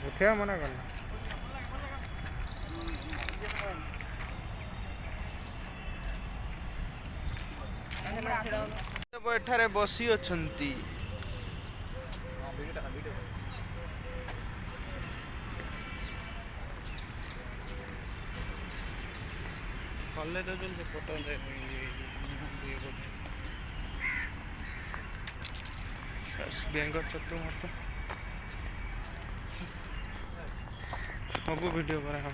उठे मना करना एठारे बसी अछंती कॉलेज फोटो बेंगर चतु मत सब वीडियो करा हाँ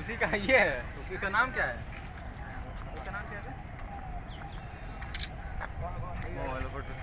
उसी का ये है, उसी का नाम क्या है? उसका नाम क्या है? मोबाइल फोटो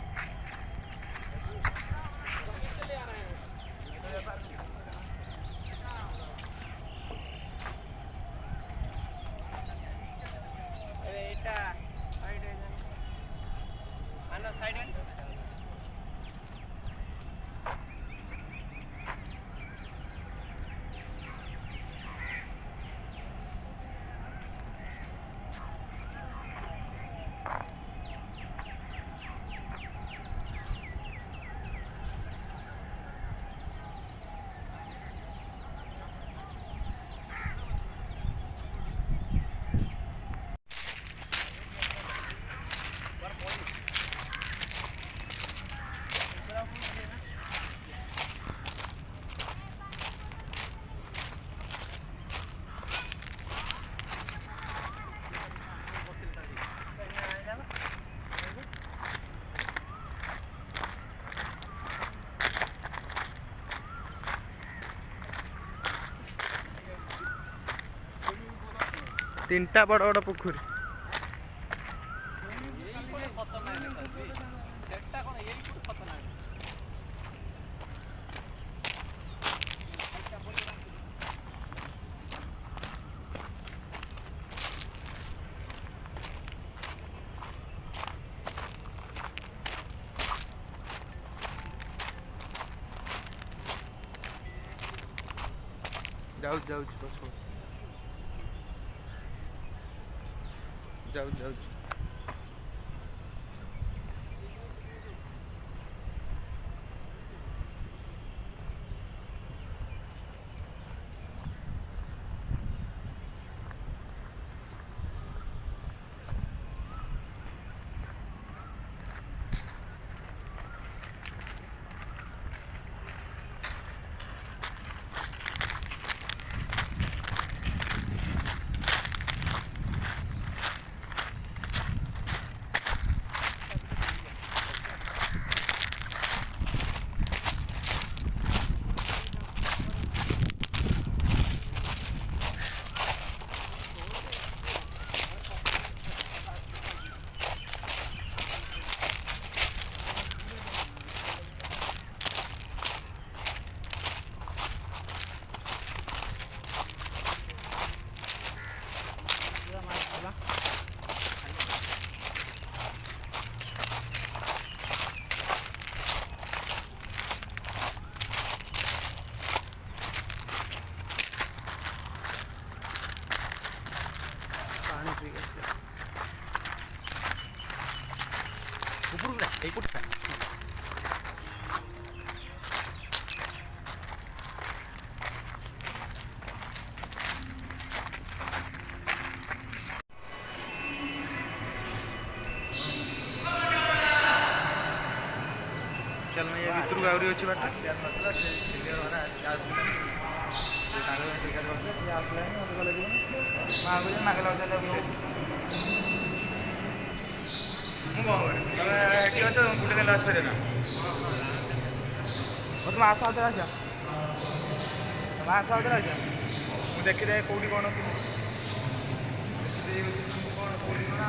तीनटा बड़ बड़ पुखुरी जाऊ जाऊ जाऊ जाऊ উপরটা এই কোটটা चल ना ये भितर गावरी अच्छी बात ଆସିବାର ନଥିଲା ସେ ସିନିୟର ମାନେ ଆସିଥିଲେ ସେ ତାଙ୍କ ଟିକେଟ୍ କରିଥିଲେ ସିଏ ଆସିଲାନି ମୋତେ କହିଲେ ଯିବନି ମାଆକୁ ଯେ ମାଗେ ଲଗେଇଲେ ବୁଝେଇଛି ମୁଁ କ'ଣ କରିବି ତମେ ଏଠି ଅଛ ଗୋଟେ ଦିନ ଆସିପାରିବ ନା ତୁମେ ଆସ ଆଉଥରେ ଆସିବ ତୁମେ ଆସ ଆଉଥରେ ଆସିବ ମୁଁ ଦେଖିଥାଏ କେଉଁଠି କ'ଣ ଦେଖିଦେଇ କ'ଣ କେଉଁଠି କ'ଣ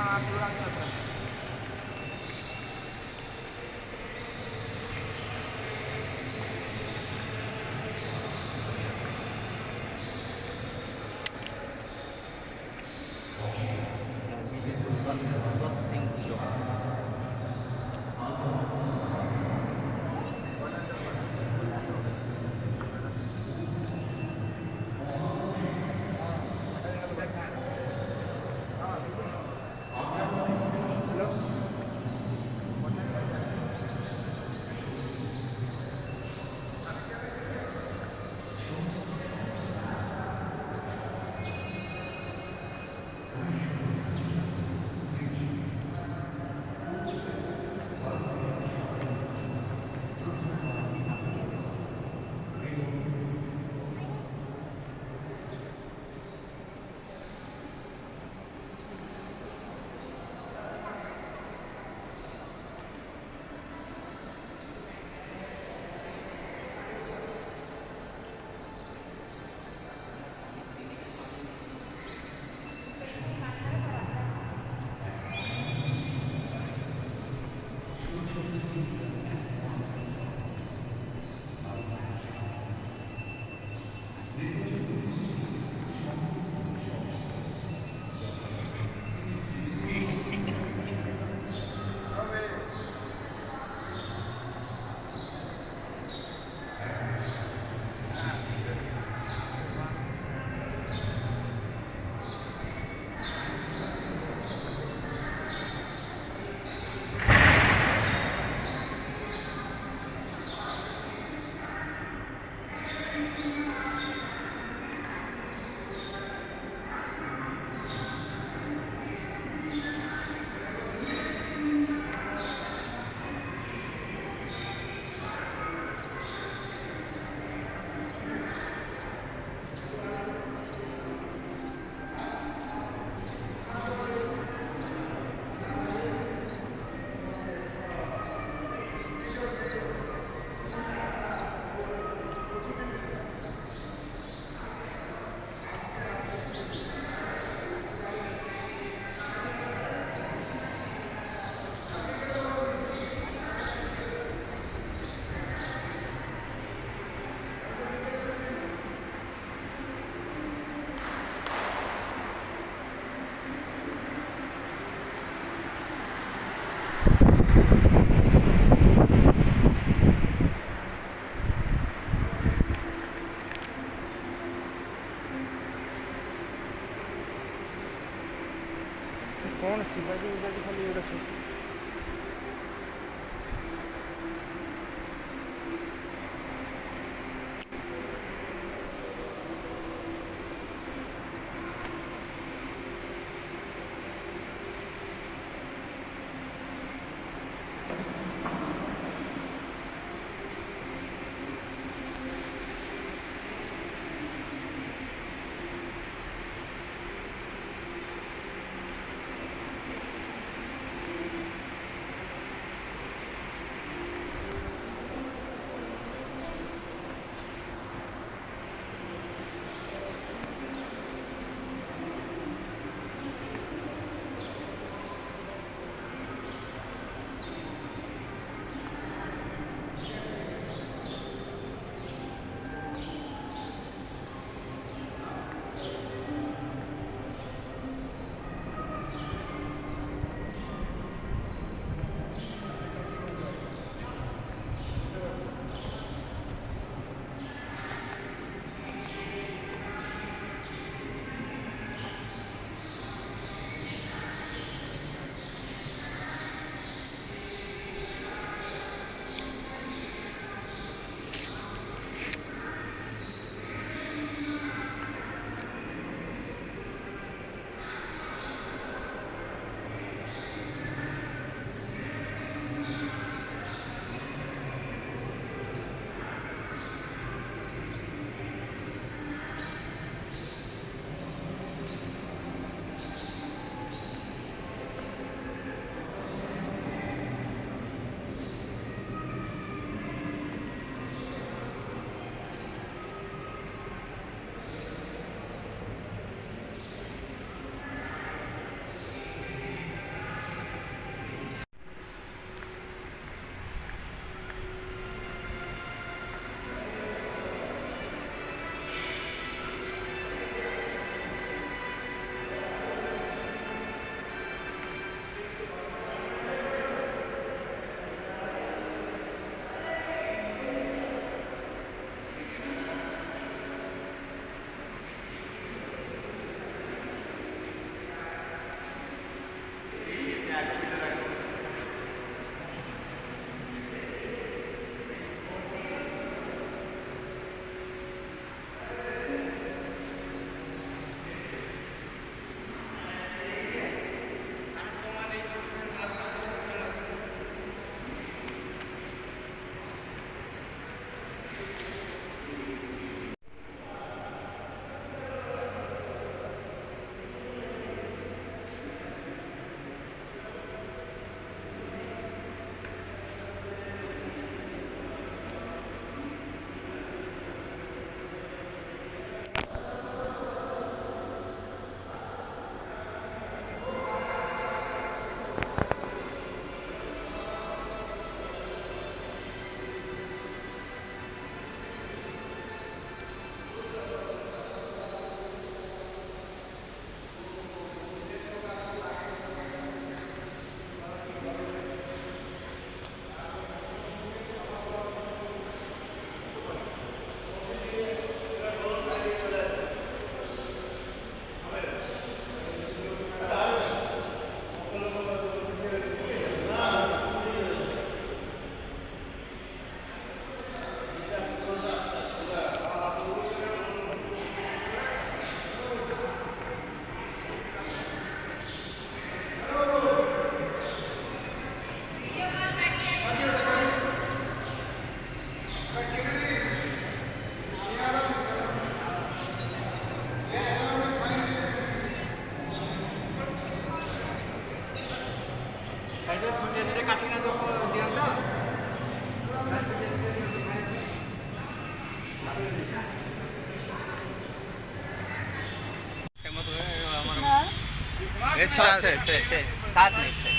सात नहीं छः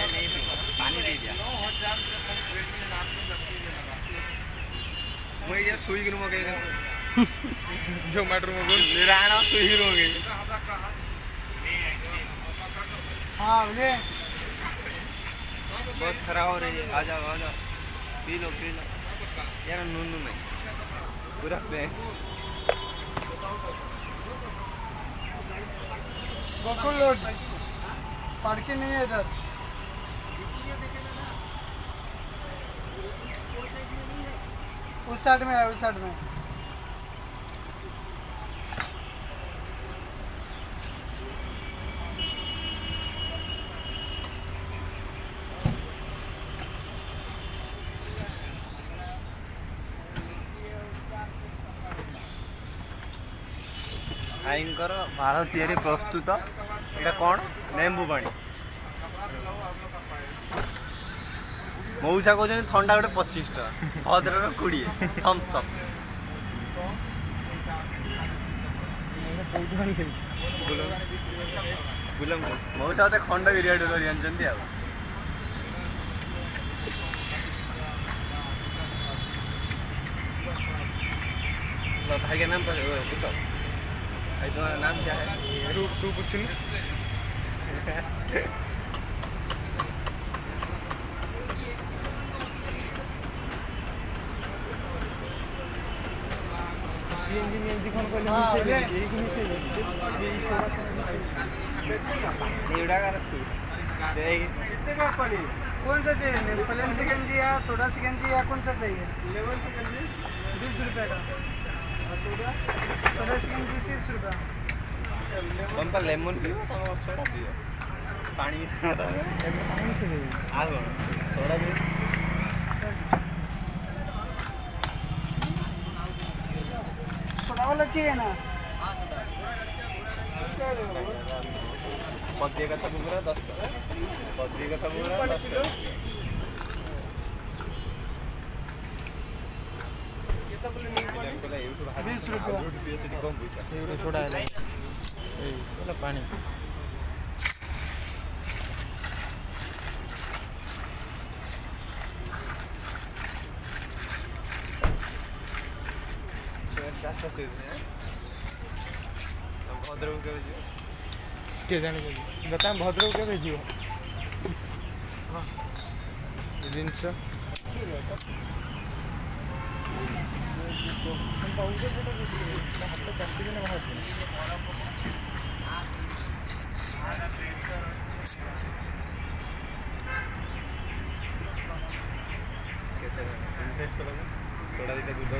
नहीं पीऊँगा पानी पी दिया मैं ये सुई गिर मगे जो मैटर में राणा सुई गिर मगे हाँ बोले बहुत खराब हो रही है आ जाओ पी लो यार नून नहीं पूरा पे गोकुल रोड पार्किंग नहीं है इधर उस साइड में है उस साइड में ଆଇଙ୍କର ବାଳ ତିଆରି ପ୍ରସ୍ତୁତ ଏଇଟା କ'ଣ ଲେମ୍ବୁ ପାଣି ମଉସା କହୁଛନ୍ତି ଥଣ୍ଡା ଗୋଟେ 25 ଟଙ୍କା ଭଦ୍ରର 20 ଥମ୍ସ ଅପ୍ ମଉସା ମତେ ଖଣ୍ଡ ବିରିୟାନୀ ଧରି ଆଣିଛନ୍ତି ଆଉ भाई का नाम पूछो भाई तुम्हारा नाम क्या है तू पूछ सीएनजी मीएनजी कौन कर कौन सा चाहिए प्लेन सिकंजी या सोडा सिकंजी या कौन सा चाहिए 20 रुपये का सोडा सिकंजी 30 रुपये तुम पर लेमन पियो तुम सोडा पियो पानी आगो सोडा पियो सोडा वाला चाहिए ना पत्ती का पूरा 10 टका पत्ती का पूरा 10 टका 20 रुपये छोड़ा है पानी भद्रक के किए जाने बता भद्रक के भेजियो जिनस सोडा दीटा दूध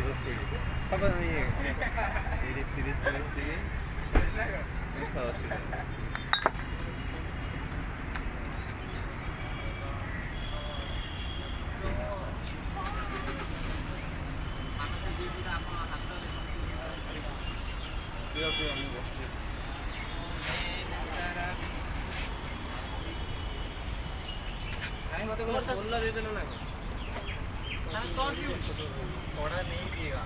मत सोलह दे देना सोडा नहीं पिएगा